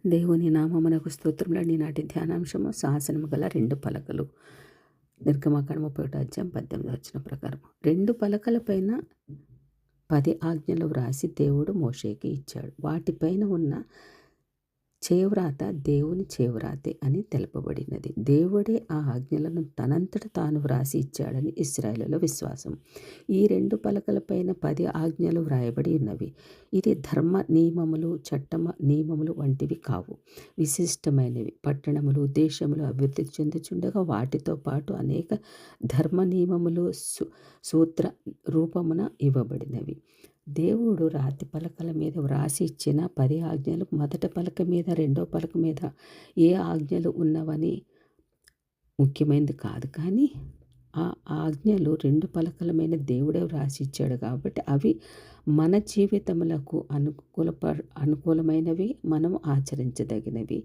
దేవుని నామమునకు స్తోత్రములు. ఈనాటి ధ్యానాంశము శాసనము గల 2 పలకలు. నిర్గమకాండం 31:18 ప్రకారం 2 పలకల పైన 10 ఆజ్ఞలు వ్రాసి దేవుడు మోషేకి ఇచ్చాడు. వాటిపైన ఉన్న చేవ్రాత దేవుని చేవ్రాతే అని తెలుపబడినది. దేవుడే ఆ ఆజ్ఞలను తనంతట తాను వ్రాసి ఇచ్చాడని ఇశ్రాయేలుల విశ్వాసం. ఈ 2 పలకలపైన 10 ఆజ్ఞలు వ్రాయబడి ఉన్నవి. ఇది ధర్మ నియమములు, నియమములు వంటివి కావు. విశిష్టమైనవి. పట్టణములు, దేశములు అభివృద్ధి చెందుచుండగా వాటితో పాటు అనేక ధర్మ నియమములు సూత్ర రూపమున ఇవ్వబడినవి. దేవుడు రాతి పలకల మీద వ్రాసి ఇచ్చిన 10 ఆజ్ఞలు మొదట పలక మీద, రెండో పలక మీద ఏ ఆజ్ఞలు ఉన్నవని ముఖ్యమైనది కాదు. కానీ ఆ ఆజ్ఞలు 2 పలకల మీద దేవుడే వ్రాసి ఇచ్చాడు కాబట్టి అవి మన జీవితములకు అనుకూలమైనవి, మనం ఆచరించదగినవి.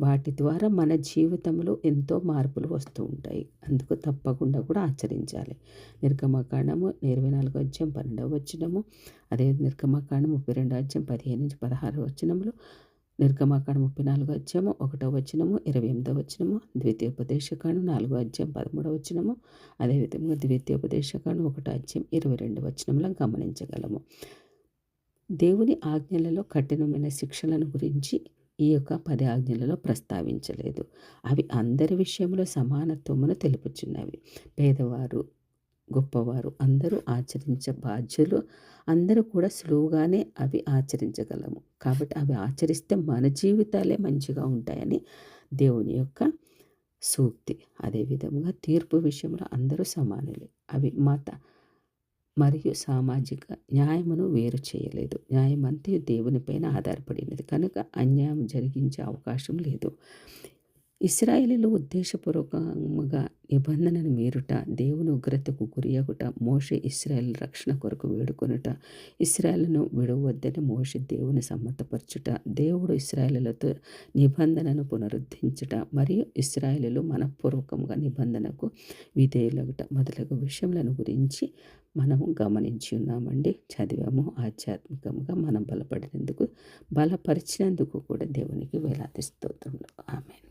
వాటి ద్వారా మన జీవితంలో ఎంతో మార్పులు వస్తూ ఉంటాయి. అందుకు తప్పకుండా కూడా ఆచరించాలి. నిర్గమకాండము 24:12 అదే నిర్గమకాండం 32:15-16 నిర్గమకాండం 34:1 28 ద్వితీయోపదేశకాండం 4:13 అదేవిధంగా ద్వితీయోపదేశకాండం 1:22 గమనించగలము. దేవుని ఆజ్ఞలలో కఠినమైన శిక్షలను గురించి ఈ యొక్క 10 ఆజ్ఞలలో ప్రస్తావించలేదు. అవి అందరి విషయంలో సమానత్వమును తెలుపుచున్నవి. పేదవారు, గొప్పవారు అందరూ ఆచరించ బాధ్యులు. అందరూ కూడా సులువుగానే అవి ఆచరించగలము. కాబట్టి అవి ఆచరిస్తే మన జీవితాలే మంచిగా ఉంటాయని దేవుని యొక్క సూక్తి. అదేవిధంగా తీర్పు విషయంలో అందరూ సమానులే. అవి మత మరియు సామాజిక న్యాయమును వేరు చేయలేదు. న్యాయమంతా దేవునిపైన ఆధారపడినది కనుక అన్యాయం జరిగించే అవకాశం లేదు. ఇశ్రాయేలీయులు ఉద్దేశపూర్వకంగా నిబంధనను మీరుట, దేవుని ఉగ్రతకు గురియగుట, మోషే ఇశ్రాయేల్ రక్షణ కొరకు వేడుకొనుట, ఇశ్రాయేలును విడవద్దని మోషే దేవుని సమ్మతపరచుట, దేవుడు ఇశ్రాయేలులతో నిబంధనను పునరుద్ధరించుట మరియు ఇశ్రాయేలీయులు మనపూర్వకంగా నిబంధనకు విధేయులగుట మొదలగు విషయములను గురించి మనము గమనించి ఉన్నామండి, చదివాము. ఆధ్యాత్మికంగా మనం బలపడినందుకు, బలపరిచినందుకు కూడా దేవునికి వేలాది స్తోత్రములు. ఆమేన్.